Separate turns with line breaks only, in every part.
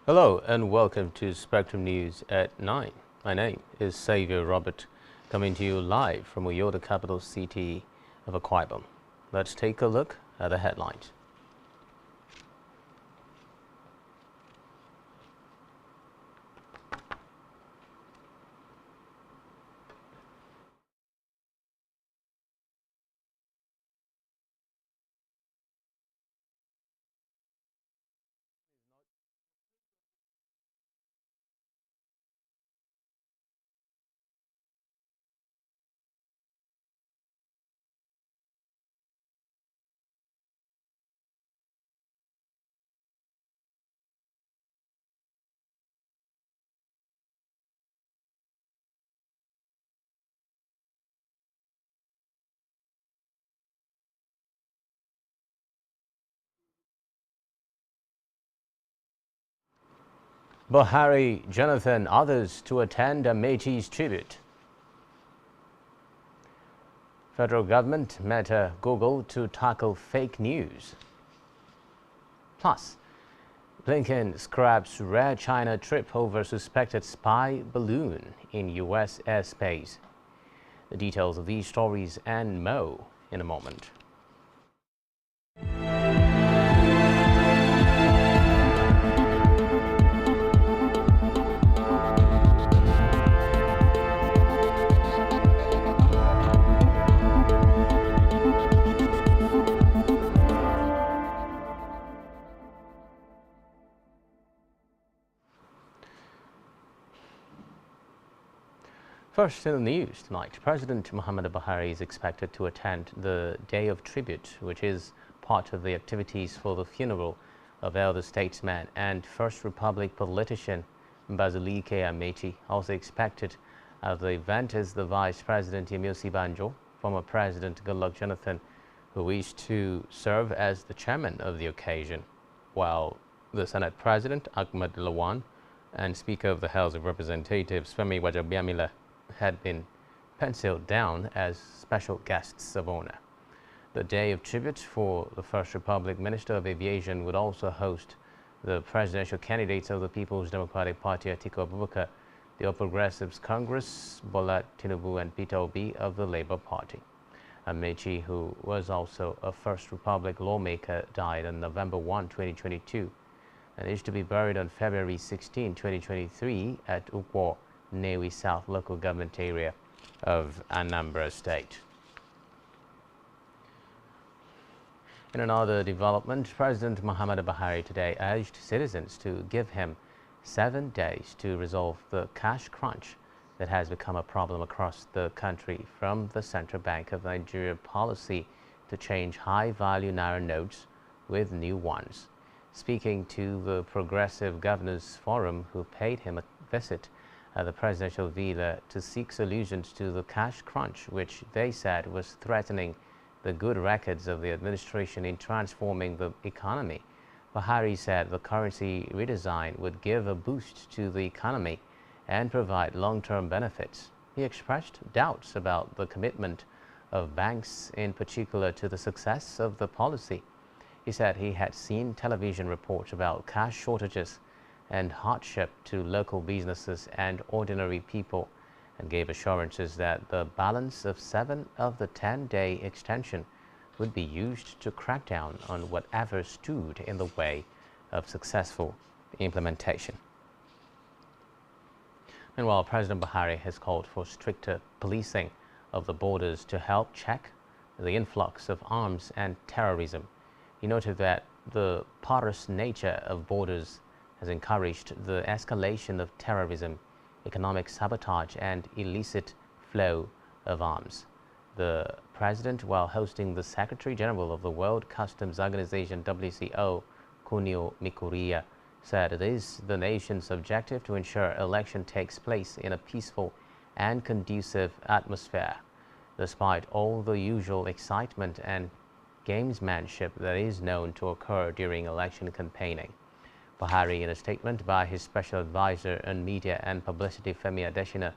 Hello and welcome to Spectrum News at 9. My name is Xavier Robert, coming to you live from Uyo, the capital city of Akwa Ibom. Let's take a look at the headlines. Buhari, Jonathan, others to attend Amechi's tribute. Federal government, Meta, Google to tackle fake news. Plus, Blinken scraps rare China trip over suspected spy balloon in U.S. airspace. The details of these stories and more in a moment. First in the news tonight, President Muhammadu Buhari is expected to attend the Day of Tribute, which is part of the activities for the funeral of elder statesman and First Republic politician Bazulike Amechi. Also expected at the event is the Vice President Yemi Osibanjo, former President Goodluck Jonathan, who wished to serve as the chairman of the occasion, while the Senate President Ahmed Lawan and Speaker of the House of Representatives Femi Gbajabiamila had been penciled down as special guests of honor. The Day of Tribute for the First Republic Minister of Aviation would also host the presidential candidates of the People's Democratic Party Atiku Abubakar, the All Progressives Congress Bola Tinubu, and Peter Obi of the Labour Party. Amechi, who was also a First Republic lawmaker, died on November 1, 2022 and is to be buried on February 16, 2023 at Ukwo, Newi South local government area of Anambra State. In another development, President Muhammadu Buhari today urged citizens to give him 7 days to resolve the cash crunch that has become a problem across the country, from the Central Bank of Nigeria policy to change high-value naira notes with new ones. Speaking to the Progressive Governors Forum, who paid him a visit at the presidential villa to seek solutions to the cash crunch, which they said was threatening the good records of the administration in transforming the economy, Buhari said the currency redesign would give a boost to the economy and provide long-term benefits. He expressed doubts about the commitment of banks, in particular to the success of the policy. He said he had seen television reports about cash shortages and hardship to local businesses and ordinary people, and gave assurances that the balance of 7 of the 10-day extension would be used to crack down on whatever stood in the way of successful implementation. Meanwhile, President Buhari has called for stricter policing of the borders to help check the influx of arms and terrorism. He noted that the porous nature of borders has encouraged the escalation of terrorism, economic sabotage, and illicit flow of arms. The president, while hosting the Secretary General of the World Customs Organization (WCO), Kunio Mikuriya, said it is the nation's objective to ensure election takes place in a peaceful and conducive atmosphere, despite all the usual excitement and gamesmanship that is known to occur during election campaigning. Buhari, in a statement by his special advisor on media and publicity, Femi Adesina,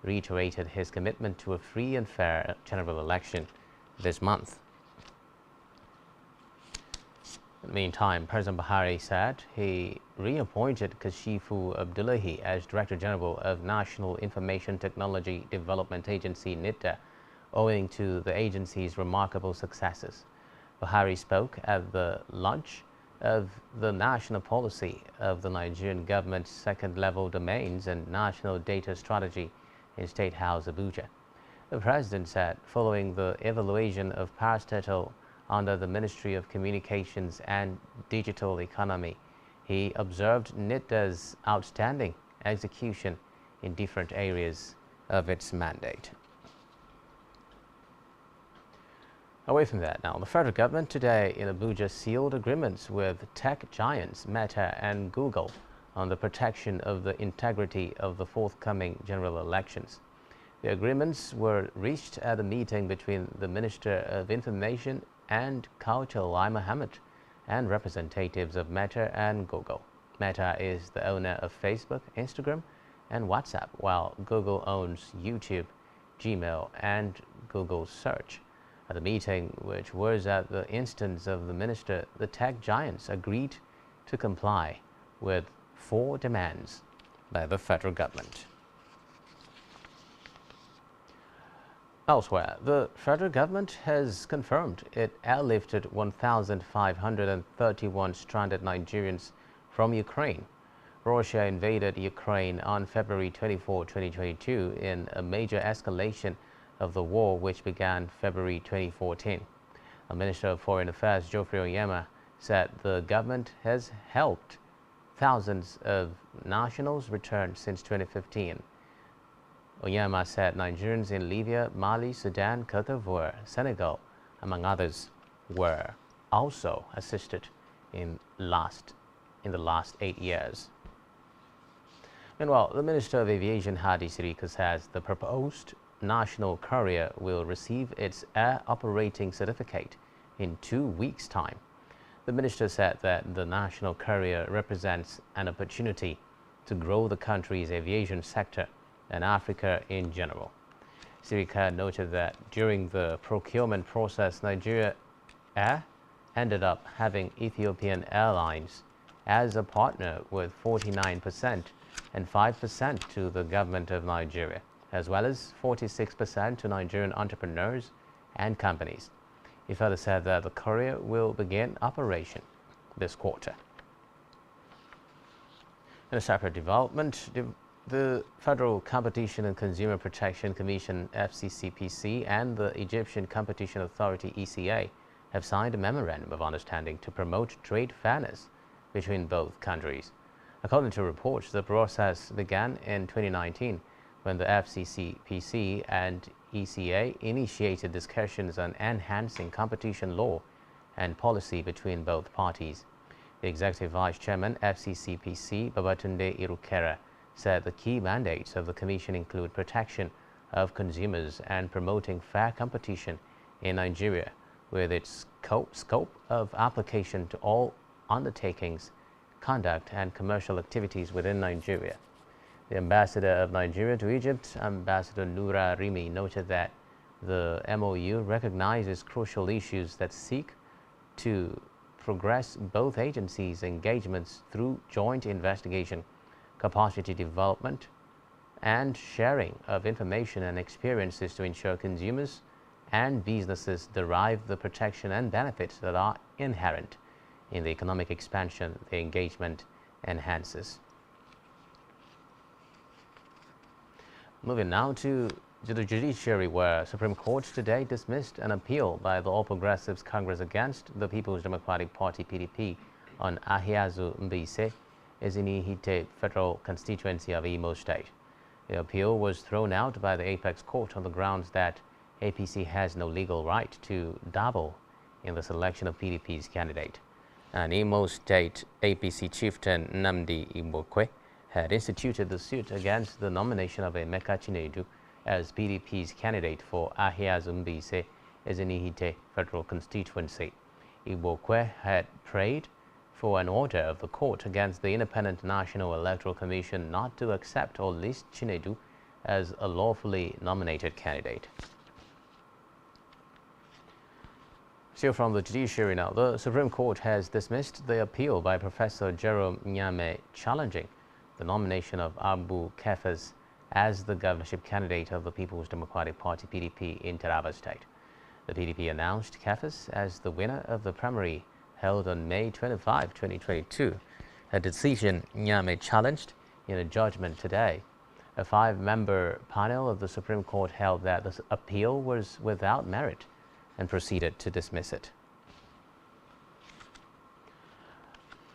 reiterated his commitment to a free and fair general election this month. In the meantime, President Buhari said he reappointed Kashifu Abdullahi as Director General of National Information Technology Development Agency (NITDA), owing to the agency's remarkable successes. Buhari spoke at the launch of the national policy of the Nigerian government's second-level domains and national data strategy in State House, Abuja. The president said, following the evaluation of parastatal under the Ministry of Communications and Digital Economy, he observed NITDA's outstanding execution in different areas of its mandate. Away from that now, the federal government today in Abuja sealed agreements with tech giants Meta and Google on the protection of the integrity of the forthcoming general elections. The agreements were reached at a meeting between the Minister of Information and Culture, Lai Mohammed, and representatives of Meta and Google. Meta is the owner of Facebook, Instagram, and WhatsApp, while Google owns YouTube, Gmail, and Google Search. At the meeting, which was at the instance of the minister, the tech giants agreed to comply with 4 demands by the federal government. Elsewhere, the federal government has confirmed it airlifted 1,531 stranded Nigerians from Ukraine. Russia invaded Ukraine on February 24, 2022 in a major escalation of the war which began February 2014. The Minister of Foreign Affairs, Geoffrey Onyema, said the government has helped thousands of nationals return since 2015. Onyema said Nigerians in Libya, Mali, Sudan, Cote d'Ivoire, Senegal, among others, were also assisted in the last 8 years. Meanwhile, the Minister of Aviation, Hadi Sirika, says the proposed national carrier will receive its air operating certificate in 2 weeks' time. The minister said that the national carrier represents an opportunity to grow the country's aviation sector and Africa in general. Sirika noted that during the procurement process, Nigeria Air ended up having Ethiopian Airlines as a partner with 49% and 5% to the government of Nigeria, as well as 46% to Nigerian entrepreneurs and companies. He further said that the carrier will begin operation this quarter. In a separate development, the Federal Competition and Consumer Protection Commission (FCCPC) and the Egyptian Competition Authority (ECA) have signed a memorandum of understanding to promote trade fairness between both countries. According to reports, the process began in 2019 when the FCCPC and ECA initiated discussions on enhancing competition law and policy between both parties. The Executive Vice Chairman, FCCPC, Babatunde Irukera, said the key mandates of the Commission include protection of consumers and promoting fair competition in Nigeria, with its scope of application to all undertakings, conduct, and commercial activities within Nigeria. The Ambassador of Nigeria to Egypt, Ambassador Noura Rimi, noted that the MOU recognizes crucial issues that seek to progress both agencies' engagements through joint investigation, capacity development, and sharing of information and experiences to ensure consumers and businesses derive the protection and benefits that are inherent in the economic expansion the engagement enhances. Moving now to the judiciary, where Supreme Court today dismissed an appeal by the All Progressives Congress against the People's Democratic Party (PDP) on Ahiazu Mbise, Ezinihite Federal Constituency of Imo State. The appeal was thrown out by the Apex Court on the grounds that APC has no legal right to dabble in the selection of PDP's candidate. An Imo State APC chieftain, Nnamdi Ibokwe, had instituted the suit against the nomination of Emeka Chinedu as PDP's candidate for Ahiazu Mbise, Ezinihite Federal Constituency. Ibokwe had prayed for an order of the court against the Independent National Electoral Commission not to accept or list Chinedu as a lawfully nominated candidate. Still from the judiciary now, the Supreme Court has dismissed the appeal by Professor Jerome Nyame challenging the nomination of Abu Kefas as the governorship candidate of the People's Democratic Party (PDP) in Taraba State. The PDP announced Kefas as the winner of the primary held on May 25, 2022, a decision Nyame challenged in a judgment today. A 5-member panel of the Supreme Court held that the appeal was without merit and proceeded to dismiss it.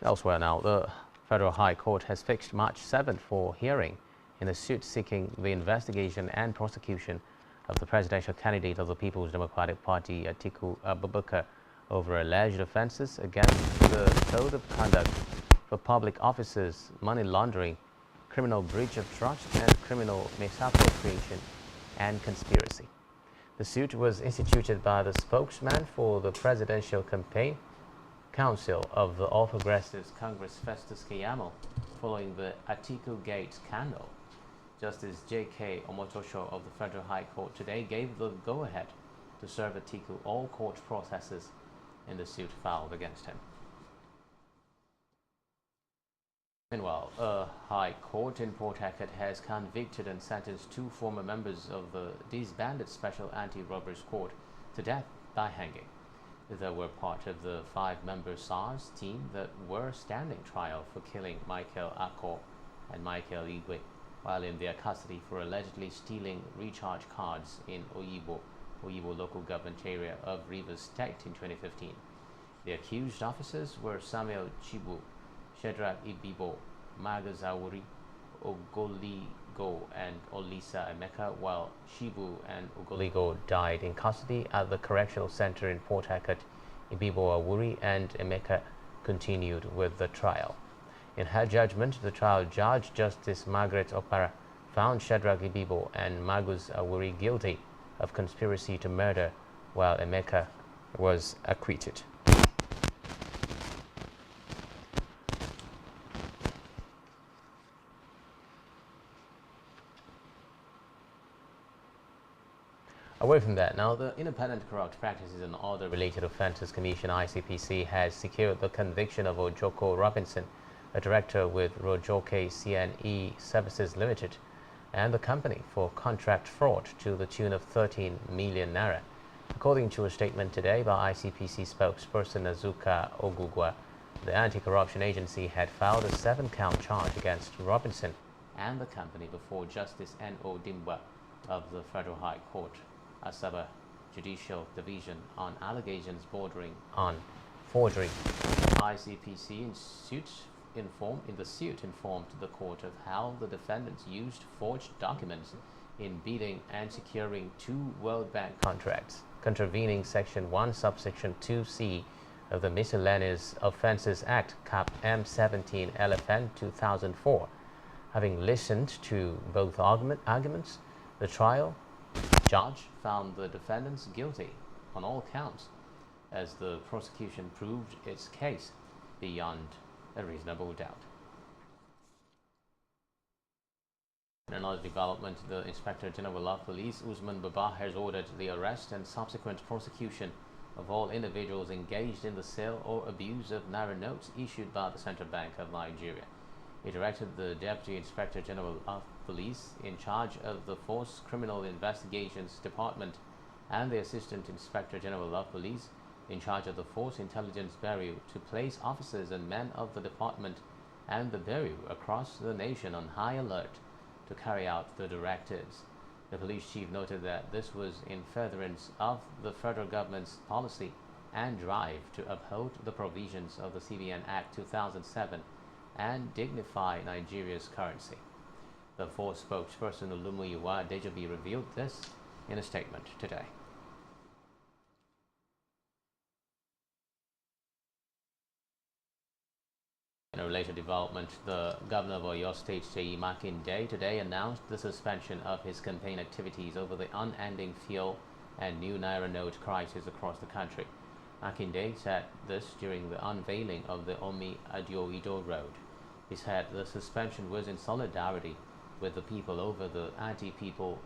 Elsewhere now, the Federal High Court has fixed March 7th for hearing in a suit seeking the investigation and prosecution of the presidential candidate of the People's Democratic Party, Atiku Abubakar, over alleged offences against the Code of Conduct for Public Officers, money laundering, criminal breach of trust, and criminal misappropriation and conspiracy. The suit was instituted by the spokesman for the Presidential Campaign Council of the All Progressives Congress, Festus Keyamo, following the Atiku Gate scandal. Justice J.K. Omotosho of the Federal High Court today gave the go-ahead to serve Atiku all court processes in the suit filed against him. Meanwhile, a High Court in Port Harcourt has convicted and sentenced 2 former members of the disbanded Special Anti-Robbery Squad to death by hanging. They were part of the 5-member SARS team that were standing trial for killing Michael Akko and Michael Igwe while in their custody for allegedly stealing recharge cards in Oyibo local government area of Rivers State in 2015. The accused officers were Samuel Chibu, Shedrack Ibibo, Magazawuri, Ogoligo, and Olisa Emeka, while Shibu and Ogoligo died in custody at the Correctional Center in Port Harcourt. Ibibo Awuri and Emeka continued with the trial. In her judgment, the trial judge, Justice Margaret Opara, found Shadrach Ibibo and Magus Awuri guilty of conspiracy to murder, while Emeka was acquitted. Away from that, now the Independent Corrupt Practices and Other Related Offences Commission (ICPC) has secured the conviction of Ojoko Robinson, a director with Rojoke CNE Services Limited, and the company for contract fraud to the tune of 13 million naira. According to a statement today by ICPC spokesperson Azuka Ogugwa, the anti-corruption agency had filed a 7-count charge against Robinson and the company before Justice N.O. Dimba of the Federal High Court, Asaba Judicial Division, on allegations bordering on forgery. ICPC in the suit informed the court of how the defendants used forged documents in bidding and securing 2 World Bank contracts, contravening Section 1, Subsection 2C of the Miscellaneous Offences Act, Cap M17 LFN 2004. Having listened to both arguments, the trial judge found the defendants guilty on all counts, as the prosecution proved its case beyond a reasonable doubt. In another development, the Inspector General of Police, Usman Baba, has ordered the arrest and subsequent prosecution of all individuals engaged in the sale or abuse of naira notes issued by the Central Bank of Nigeria. He directed the Deputy Inspector General of Police in charge of the Force Criminal Investigations Department and the Assistant Inspector General of Police in charge of the Force Intelligence Bureau to place officers and men of the department and the Bureau across the nation on high alert to carry out the directives. The police chief noted that this was in furtherance of the federal government's policy and drive to uphold the provisions of the CBN Act 2007 and dignify Nigeria's currency. The Force spokesperson Olumuyiwa Dejobi revealed this in a statement today. In a related development, the governor of Oyo State, Seyi Makinde, today announced the suspension of his campaign activities over the unending fuel and new naira note crisis across the country. Makinde said this during the unveiling of the Omi Adio-Ido Road. He said the suspension was in solidarity with the people over the anti-people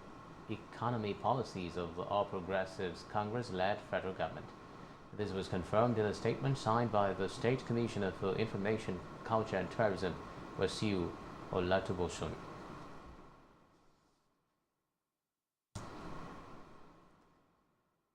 economy policies of the All Progressives Congress-led federal government. This was confirmed in a statement signed by the State Commissioner for Information, Culture and Tourism, Wasiu Olatubosun.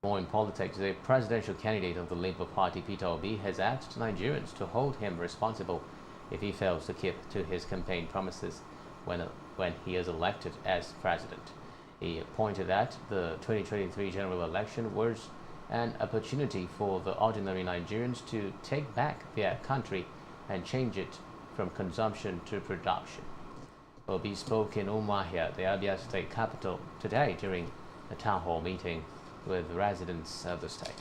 More in politics, the presidential candidate of the Labour Party, Peter Obi, has asked Nigerians to hold him responsible if he fails to keep to his campaign promises when he is elected as president. He pointed that the 2023 general election was an opportunity for the ordinary Nigerians to take back their country and change it from consumption to production. Obi spoke in Umuahia, the Abia state capital, today during a town hall meeting with residents of the state.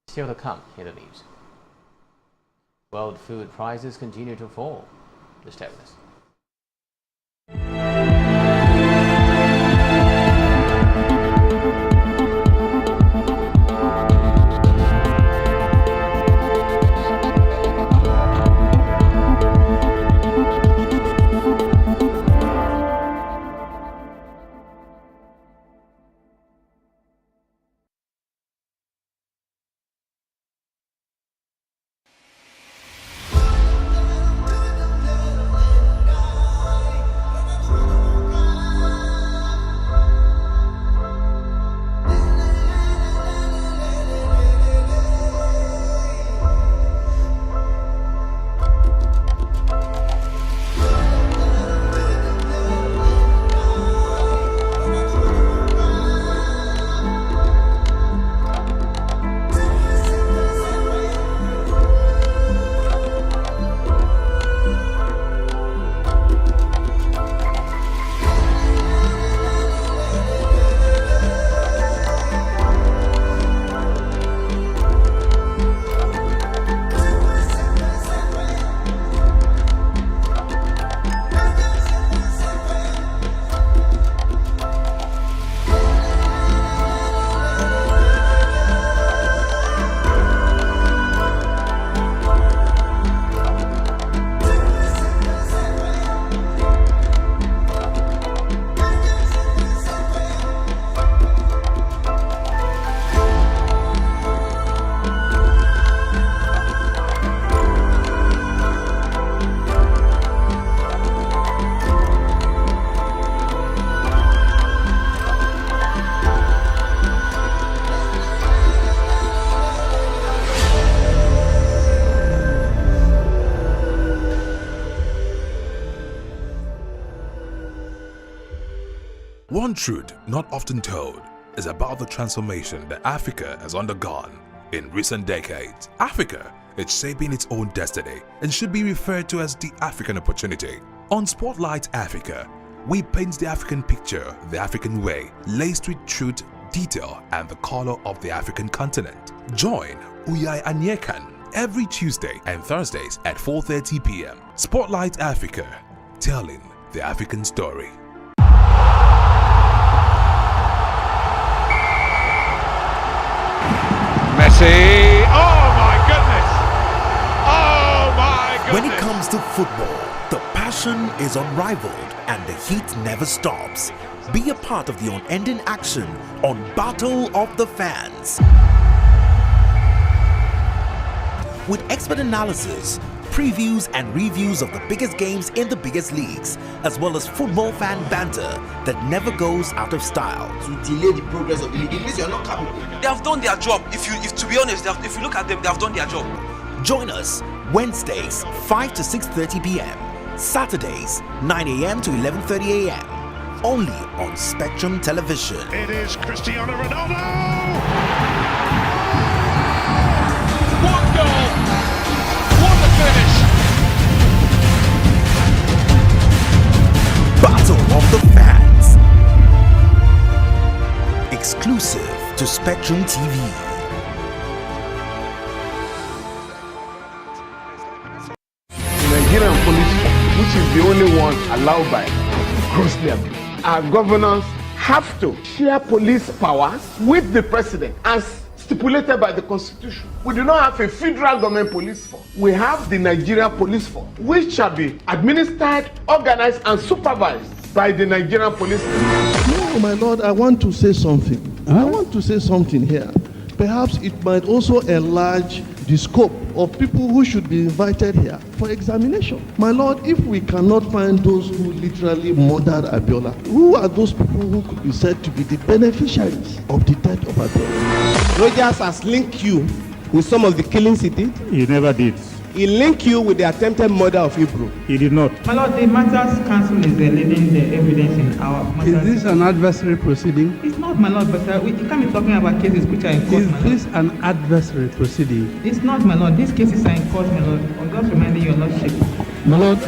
Still to come in the news. World food prices continue to fall. Stay with us.
One truth not often told is about the transformation that Africa has undergone in recent decades. Africa is shaping its own destiny and should be referred to as the African opportunity. On Spotlight Africa, we paint the African picture the African way, laced with truth, detail, and the color of the African continent. Join Uyai Anyekan every Tuesday and Thursdays at 4:30 p.m. Spotlight Africa, telling the African story.
Messi! Oh my goodness! Oh my goodness!
When it comes to football, the passion is unrivaled and the heat never stops. Be a part of the unending action on Battle of the Fans. With expert analysis, previews and reviews of the biggest games in the biggest leagues, as well as football fan banter that never goes out of style.
To delay the progress of the league, it means you're not capable.
They have done their job. If to be honest, if you look at them, they have done their job.
Join us Wednesdays 5 to 6:30 p.m. Saturdays 9 a.m. to 11:30 a.m. Only on Spectrum Television.
It is Cristiano Ronaldo!
What goal! What a finish!
Battle of the Fans. Exclusive to Spectrum TV.
Nigerian police, which is the only one allowed by grossly abused. Our governors have to share police powers with the president as stipulated by the constitution. We do not have a federal government police force. We have the Nigeria Police Force, which shall be administered, organized, and supervised by the Nigerian police.
No, my lord, I want to say something. I want to say something here. Perhaps it might also enlarge the scope of people who should be invited here for examination. My lord, if we cannot find those who literally murdered Abiola, who are those people who could be said to be the beneficiaries of the death of Abiola?
Rogers has linked you with some of the killings he did.
He never did.
He linked you with the attempted murder of Hebrew.
He did not.
My lord, the Matters Council is leading the evidence in our matters.
Is this an adversary proceeding?
It's not, my lord, but you can't be talking about cases which are in court,
Is this an adversary proceeding?
It's not, my lord. These cases are in court, my lord. I'm just reminding your lordship.
My lord,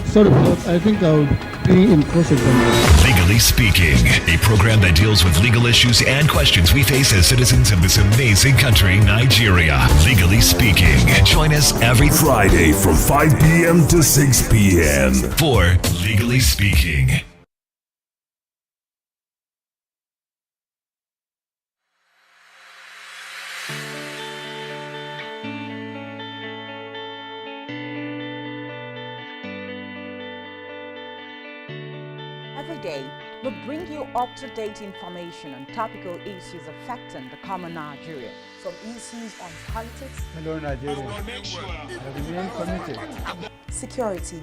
sorry, my lord, I think I'll be in cross-examination.
Legally Speaking, a program that deals with legal issues and questions we face as citizens of this amazing country, Nigeria. Legally Speaking. Join us every
Friday from 5 p.m. to 6 p.m.
for Legally Speaking.
Every day, we bring you up-to-date information on topical issues affecting the common Nigerian. From issues on politics,
Hello, Nigeria. I remain committed.
security,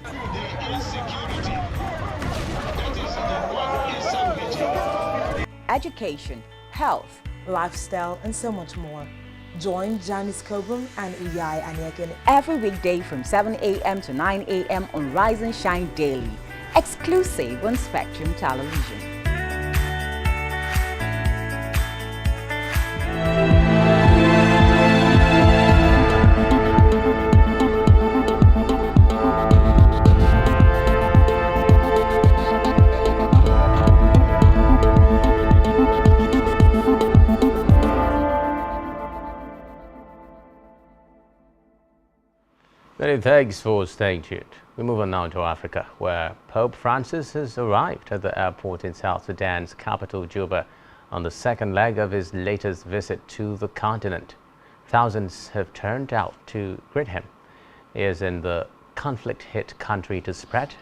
education, health, lifestyle, and so much more. Join Janice Kobum and Uyai Anyeken every weekday from 7 a.m. to 9 a.m. on Rise and Shine Daily, exclusive on Spectrum Television.
Many thanks for staying tuned. We move on now to Africa, where Pope Francis has arrived at the airport in South Sudan's capital, Juba, on the second leg of his latest visit to the continent. Thousands have turned out to greet him. He is in the conflict-hit country to spread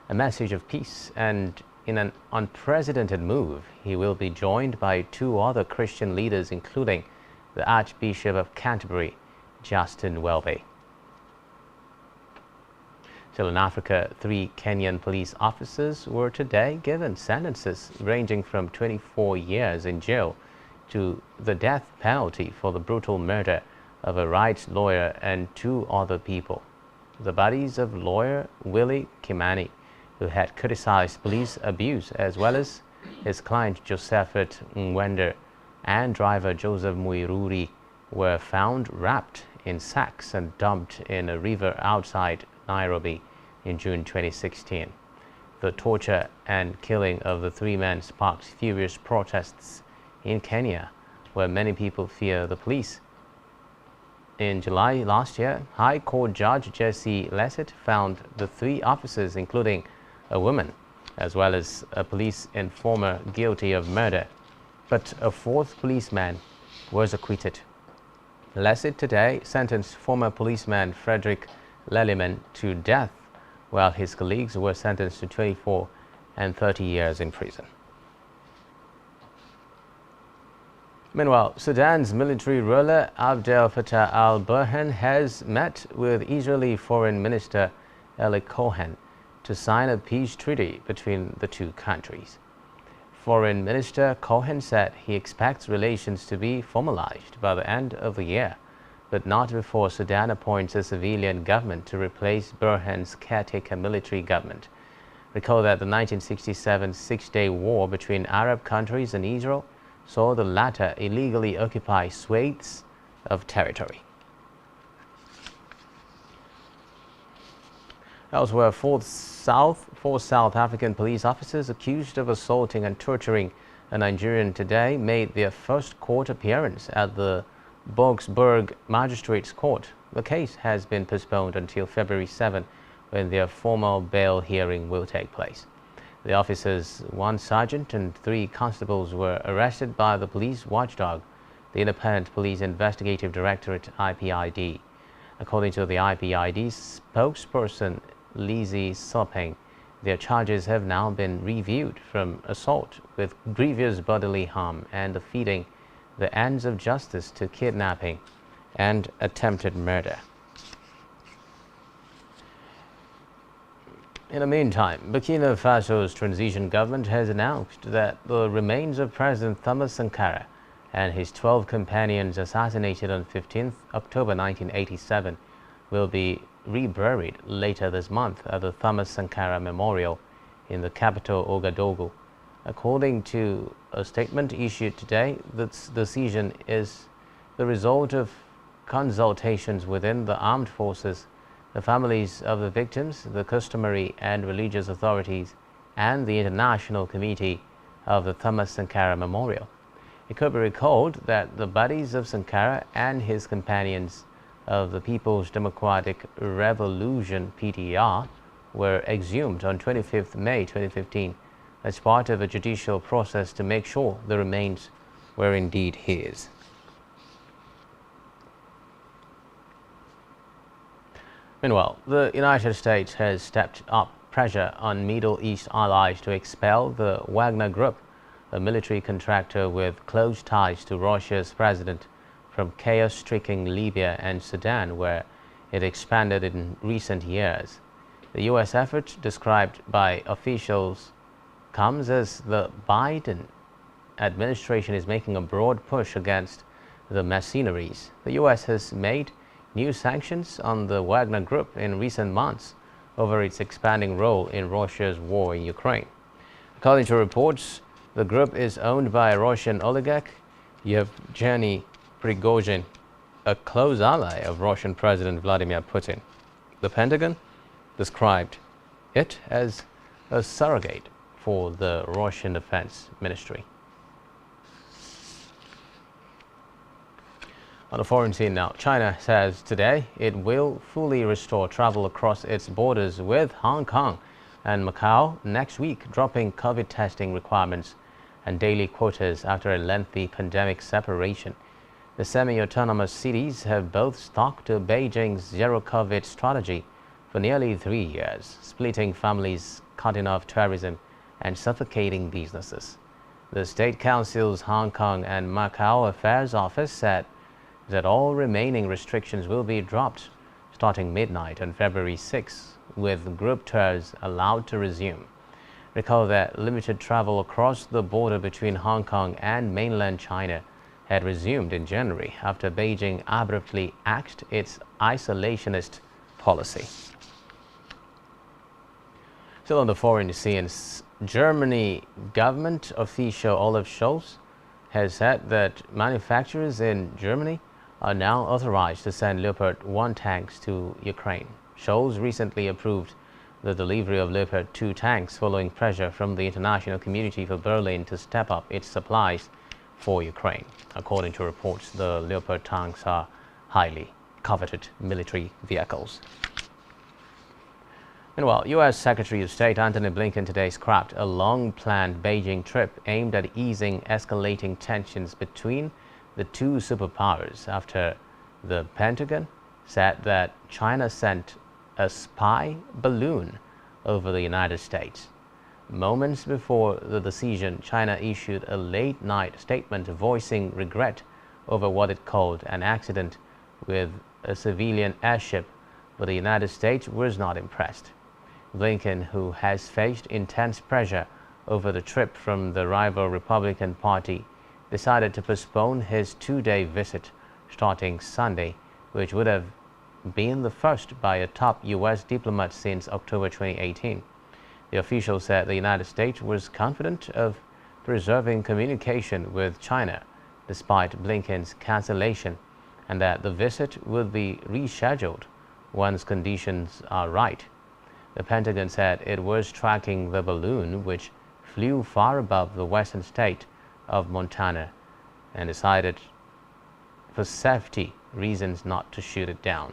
a message of peace, and in an unprecedented move, he will be joined by two other Christian leaders, including the Archbishop of Canterbury, Justin Welby. Still in Africa, 3 Kenyan police officers were today given sentences ranging from 24 years in jail to the death penalty for the brutal murder of a rights lawyer and 2 other people. The bodies of lawyer Willie Kimani, who had criticized police abuse, as well as his client Josephat Mwender and driver Joseph Muiruri, were found wrapped in sacks and dumped in a river outside Nairobi in June 2016. The torture and killing of the 3 men sparked furious protests in Kenya, where many people fear the police. In July last year, High Court Judge Jesse Lessett found the 3 officers, including a woman, as well as a police informer, guilty of murder, but a 4th policeman was acquitted. Lessett today sentenced former policeman Frederick Lelliman to death, while his colleagues were sentenced to 24 and 30 years in prison. Meanwhile, Sudan's military ruler Abdel Fattah al-Burhan has met with Israeli Foreign Minister Eli Cohen to sign a peace treaty between the 2 countries. Foreign Minister Cohen said he expects relations to be formalized by the end of the year, but not before Sudan appoints a civilian government to replace Burhan's caretaker military government. Recall that the 1967 Six-Day War between Arab countries and Israel saw the latter illegally occupy swathes of territory. Elsewhere, 4 South African police officers accused of assaulting and torturing a Nigerian today made their first court appearance at the Boksburg Magistrates Court. The case has been postponed until February 7, when their formal bail hearing will take place. The officers, 1 sergeant and 3 constables, were arrested by the police watchdog, the Independent Police Investigative Directorate (IPID). According to the IPID spokesperson Lizzie Sopeng, Their charges have now been reviewed from assault with grievous bodily harm and defeating the ends of justice to kidnapping and attempted murder. In the meantime, Burkina Faso's transition government has announced that the remains of President Thomas Sankara and his 12 companions assassinated on 15th October 1987 will be reburied later this month at the Thomas Sankara Memorial in the capital Ouagadougou. According to a statement issued today, this decision is the result of consultations within the armed forces, the families of the victims, the customary and religious authorities, and the International Committee of the Thomas Sankara Memorial. It could be recalled that the bodies of Sankara and his companions of the People's Democratic Revolution (PDR) were exhumed on 25th May 2015 as part of a judicial process to make sure the remains were indeed his. Meanwhile, the United States has stepped up pressure on Middle East allies to expel the Wagner Group, a military contractor with close ties to Russia's president, from chaos-stricken Libya and Sudan, where it expanded in recent years. The U.S. effort, described by officials, comes as the Biden administration is making a broad push against the mercenaries. The U.S. has made new sanctions on the Wagner Group in recent months over its expanding role in Russia's war in Ukraine. According to reports, the group is owned by a Russian oligarch, Yevgeny Prigozhin, a close ally of Russian President Vladimir Putin. The Pentagon described it as a surrogate for the Russian Defense Ministry. On the foreign scene now, China says today it will fully restore travel across its borders with Hong Kong and Macau next week, dropping COVID testing requirements and daily quotas after a lengthy pandemic separation. The semi-autonomous cities have both stuck to Beijing's zero-COVID strategy for nearly 3 years, splitting families, cutting off tourism, and suffocating businesses. The State Council's Hong Kong and Macau Affairs Office said that all remaining restrictions will be dropped starting midnight on February 6, with group tours allowed to resume. Recall that limited travel across the border between Hong Kong and mainland China had resumed in January after Beijing abruptly axed its isolationist policy. Still on the foreign scene, Germany government official Olaf Scholz has said that manufacturers in Germany are now authorized to send Leopard 1 tanks to Ukraine. Scholz recently approved the delivery of Leopard 2 tanks following pressure from the international community for Berlin to step up its supplies for Ukraine. According to reports, the Leopard tanks are highly coveted military vehicles. Meanwhile, U.S. Secretary of State Antony Blinken today scrapped a long-planned Beijing trip aimed at easing escalating tensions between the two superpowers after the Pentagon said that China sent a spy balloon over the United States. Moments before the decision, China issued a late-night statement voicing regret over what it called an accident with a civilian airship, but the United States was not impressed. Blinken, who has faced intense pressure over the trip from the rival Republican Party, decided to postpone his two-day visit starting Sunday, which would have been the first by a top U.S. diplomat since October 2018. The official said the United States was confident of preserving communication with China despite Blinken's cancellation, and that the visit would be rescheduled once conditions are right. The Pentagon said it was tracking the balloon, which flew far above the western state of Montana, and decided for safety reasons not to shoot it down.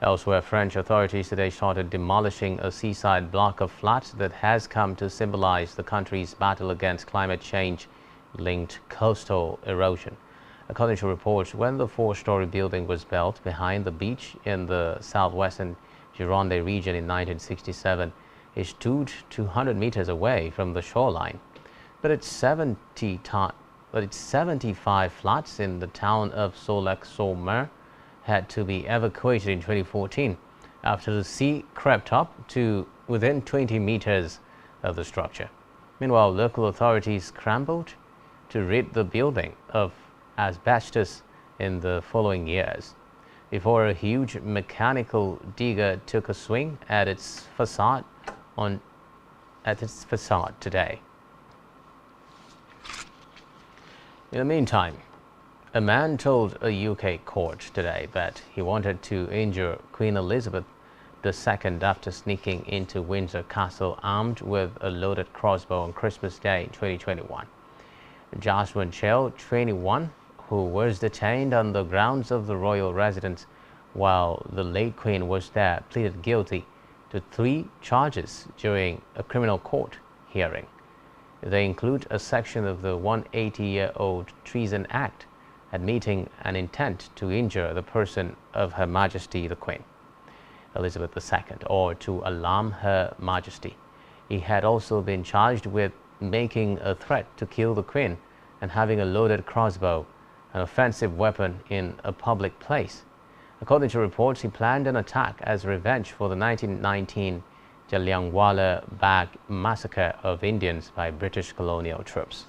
Elsewhere, French authorities today started demolishing a seaside block of flats that has come to symbolize the country's battle against climate change-linked coastal erosion. According to reports, when the 4-story building was built behind the beach in the southwestern Gironde region in 1967, it stood 200 meters away from the shoreline. But its 75 flats in the town of Solek-sur-Mer had to be evacuated in 2014 after the sea crept up to within 20 meters of the structure. Meanwhile, local authorities scrambled to rid the building of asbestos in the following years, before a huge mechanical digger took a swing at its facade today. In the meantime, a man told a UK court today that he wanted to injure Queen Elizabeth II after sneaking into Windsor Castle armed with a loaded crossbow on Christmas Day 2021. Jaswant Chell, 21, who was detained on the grounds of the royal residence while the late Queen was there, pleaded guilty to 3 charges during a criminal court hearing. They include a section of the 180-year-old Treason Act admitting an intent to injure the person of Her Majesty the Queen Elizabeth II or to alarm Her Majesty. He had also been charged with making a threat to kill the Queen and having a loaded crossbow, an offensive weapon, in a public place. According to reports, he planned an attack as revenge for the 1919 Jallianwala Bagh massacre of Indians by British colonial troops.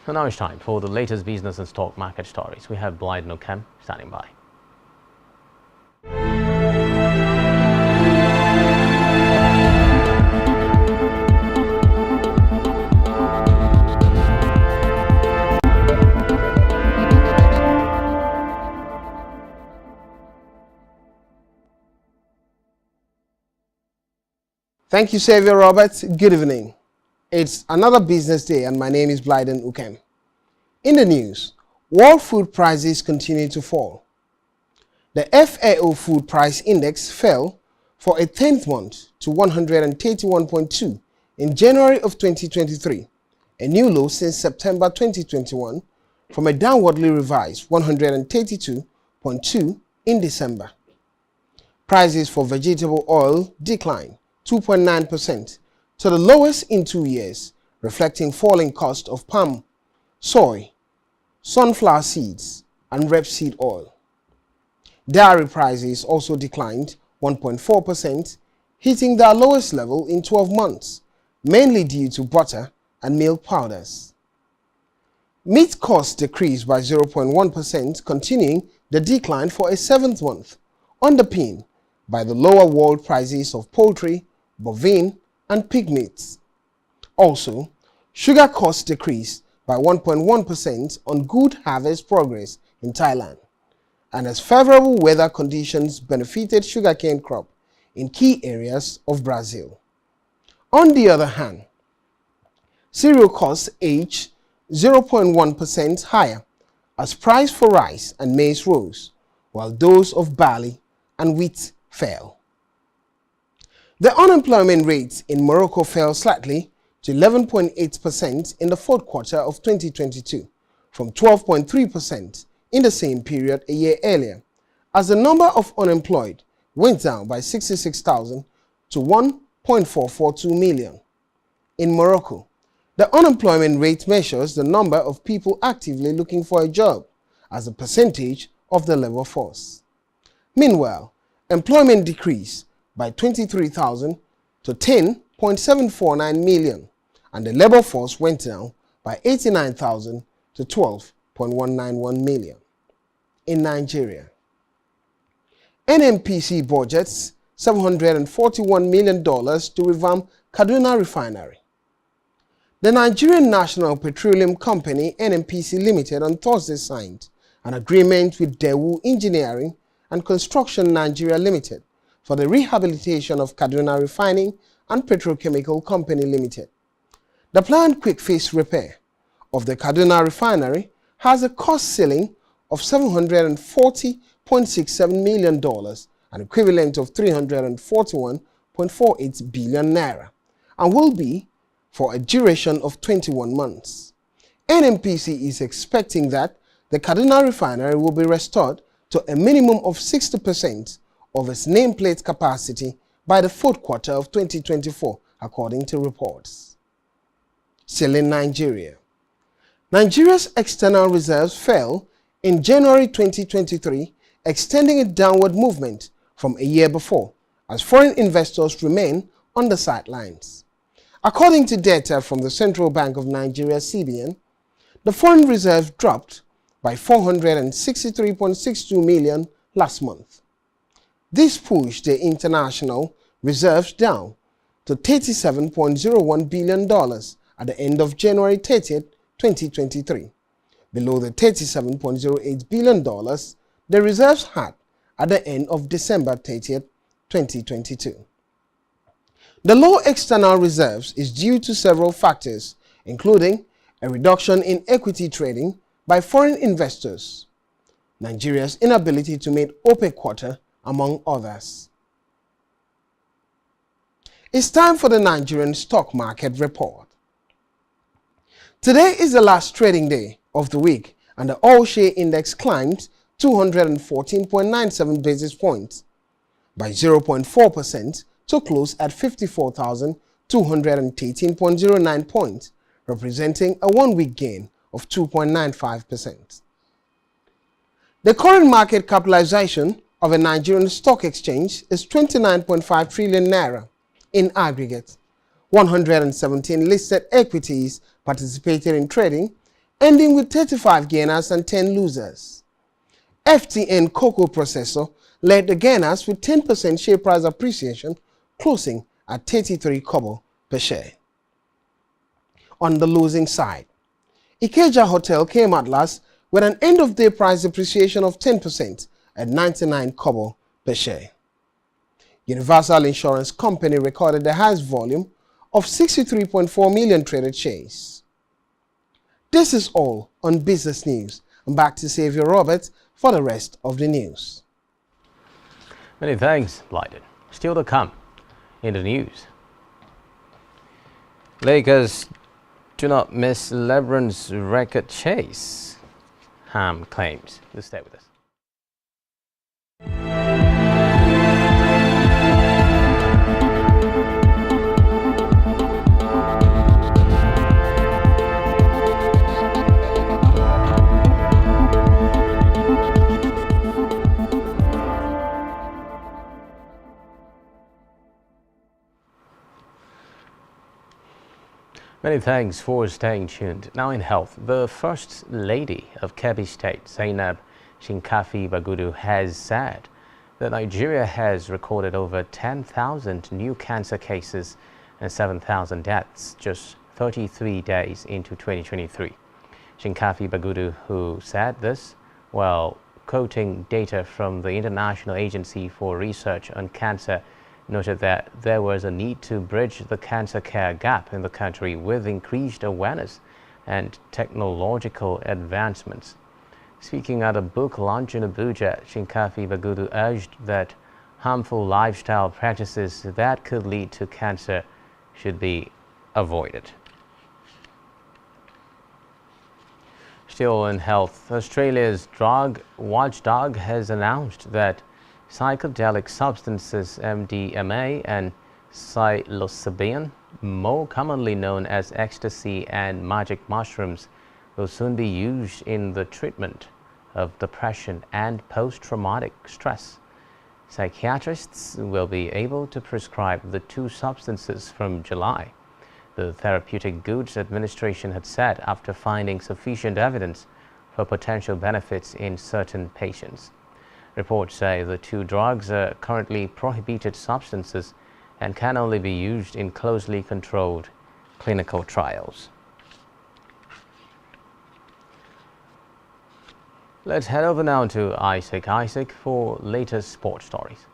And now it's time for the latest business and stock market stories. We have Blyden Okem standing by.
Thank you, Xavier Roberts. Good evening. It's another business day and my name is Blyden Ukem. In the news, world food prices continue to fall. The FAO Food Price Index fell for a 10th month to 131.2 in January of 2023, a new low since September 2021, from a downwardly revised 132.2 in December. Prices for vegetable oil declined 2.9% to the lowest in 2 years, reflecting falling cost of palm, soy, sunflower seeds, and rapeseed oil. Dairy prices also declined 1.4%, hitting their lowest level in 12 months, mainly due to butter and milk powders. Meat costs decreased by 0.1%, continuing the decline for a 7th month, underpinned by the lower world prices of poultry, bovine, and pig meats. Also, sugar costs decreased by 1.1% on good harvest progress in Thailand, and as favorable weather conditions benefited sugarcane crop in key areas of Brazil. On the other hand, cereal costs edged 0.1% higher as price for rice and maize rose, while those of barley and wheat fell. The unemployment rate in Morocco fell slightly to 11.8% in the fourth quarter of 2022, from 12.3% in the same period a year earlier, as the number of unemployed went down by 66,000 to 1.442 million. In Morocco, the unemployment rate measures the number of people actively looking for a job as a percentage of the labor force. Meanwhile, employment decreased by 23,000 to 10.749 million, and the labor force went down by 89,000 to 12.191 million. In Nigeria, NNPC budgets $741 million to revamp Kaduna Refinery. The Nigerian National Petroleum Company, NNPC Limited, on Thursday signed an agreement with Daewoo Engineering and Construction Nigeria Limited for the rehabilitation of Kaduna Refining and Petrochemical Company Limited. The planned quick-fix repair of the Kaduna Refinery has a cost ceiling of $740.67 million, an equivalent of 341.48 billion naira, and will be for a duration of 21 months. NNPC is expecting that the Kaduna refinery will be restored to a minimum of 60% of its nameplate capacity by the fourth quarter of 2024, according to reports. Still in Nigeria. Nigeria's external reserves fell in January 2023, extending a downward movement from a year before, as foreign investors remain on the sidelines. According to data from the Central Bank of Nigeria, CBN, the foreign reserve dropped by 463.62 million last month. This pushed the international reserves down to $37.01 billion at the end of January 30th, 2023, below the $37.08 billion the reserves had at the end of December 30th, 2022. The low external reserves is due to several factors, including a reduction in equity trading by foreign investors, Nigeria's inability to meet OPEC quota, among others. It's time for the Nigerian stock market report. Today is the last trading day of the week, and the all-share index climbed 214.97 basis points by 0.4% to close at 54,218.09 points, representing a one-week gain of 2.95%. The current market capitalization of a Nigerian stock exchange is 29.5 trillion naira in aggregate. 117 listed equities participated in trading, ending with 35 gainers and 10 losers. FTN Cocoa Processor led the gainers with 10% share price appreciation, closing at 33 kobo per share. On the losing side, Ikeja Hotel came at last with an end-of-day price appreciation of 10% at 99 kobo per share. Universal Insurance Company recorded the highest volume of 63.4 million traded shares. This is all on business news. I'm back to Xavier Roberts for the rest of the news.
Many thanks, Blyden. Still to come in the news. Lakers do not miss LeBron's record chase, Ham claims. Let's stay with us. Many thanks for staying tuned. Now in health, the First Lady of Kebbi State, Zainab Shinkafi Bagudu, has said that Nigeria has recorded over 10,000 new cancer cases and 7,000 deaths just 33 days into 2023. Shinkafi Bagudu, who said this while quoting data from the International Agency for Research on Cancer, noted that there was a need to bridge the cancer care gap in the country with increased awareness and technological advancements. Speaking at a book launch in Abuja, Shinkafi Bagudu urged that harmful lifestyle practices that could lead to cancer should be avoided. Still in health, Australia's drug watchdog has announced that psychedelic substances MDMA and psilocybin, more commonly known as ecstasy and magic mushrooms, will soon be used in the treatment of depression and post-traumatic stress. Psychiatrists will be able to prescribe the two substances from July, the Therapeutic Goods Administration had said after finding sufficient evidence for potential benefits in certain patients. Reports say the two drugs are currently prohibited substances and can only be used in closely controlled clinical trials. Let's head over now to Isaac for latest sports stories.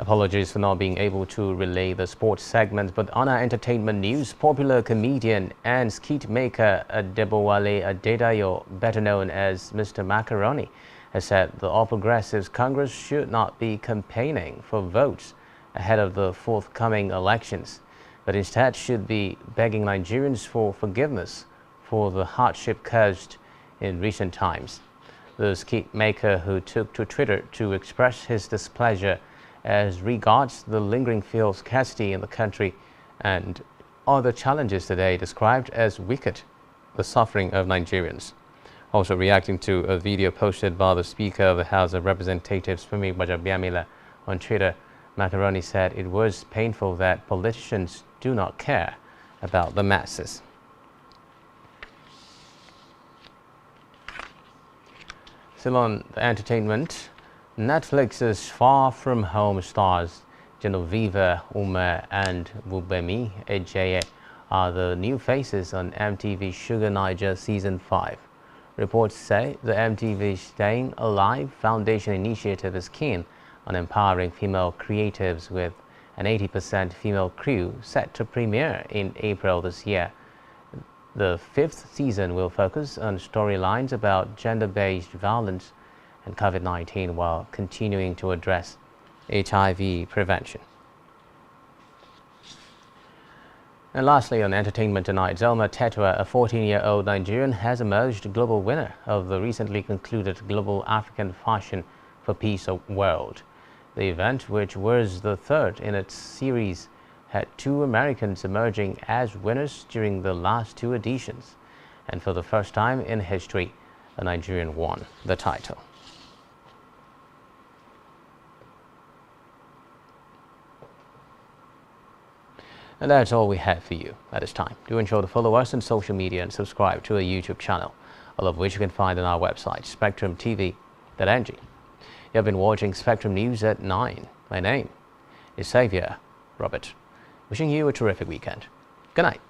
Apologies for not being able to relay the sports segment, but on our entertainment news, popular comedian and skit maker Adebowale Adedayo, better known as Mr. Macaroni, has said the All Progressives Congress should not be campaigning for votes ahead of the forthcoming elections, but instead should be begging Nigerians for forgiveness for the hardship caused in recent times. The skit maker, who took to Twitter to express his displeasure as regards the lingering fuel scarcity in the country and other challenges today, described as wicked the suffering of Nigerians. Also reacting to a video posted by the Speaker of the House of Representatives, Femi Gbajabiamila, on Twitter, Macaroni said it was painful that politicians do not care about the masses. Still on the entertainment, Netflix's Far From Home stars Genoveva Umar and Wubemi Ejeye are the new faces on MTV Sugar Niger Season 5. Reports say the MTV Staying Alive Foundation initiative is keen on empowering female creatives, with an 80% female crew set to premiere in April this year. The 5th season will focus on storylines about gender-based violence and COVID-19 while continuing to address HIV prevention. And lastly, on entertainment tonight, Zelma Tetua, a 14-year-old Nigerian, has emerged global winner of the recently concluded Global African Fashion for Peace World. The event, which was the third in its series, had 2 Americans emerging as winners during the last 2 editions. And for the first time in history, a Nigerian won the title. And that's all we have for you at this time. Do ensure to follow us on social media and subscribe to our YouTube channel, all of which you can find on our website, spectrumtv.ng. You have been watching Spectrum News at 9. My name is Xavier Robert. Wishing you a terrific weekend. Good night.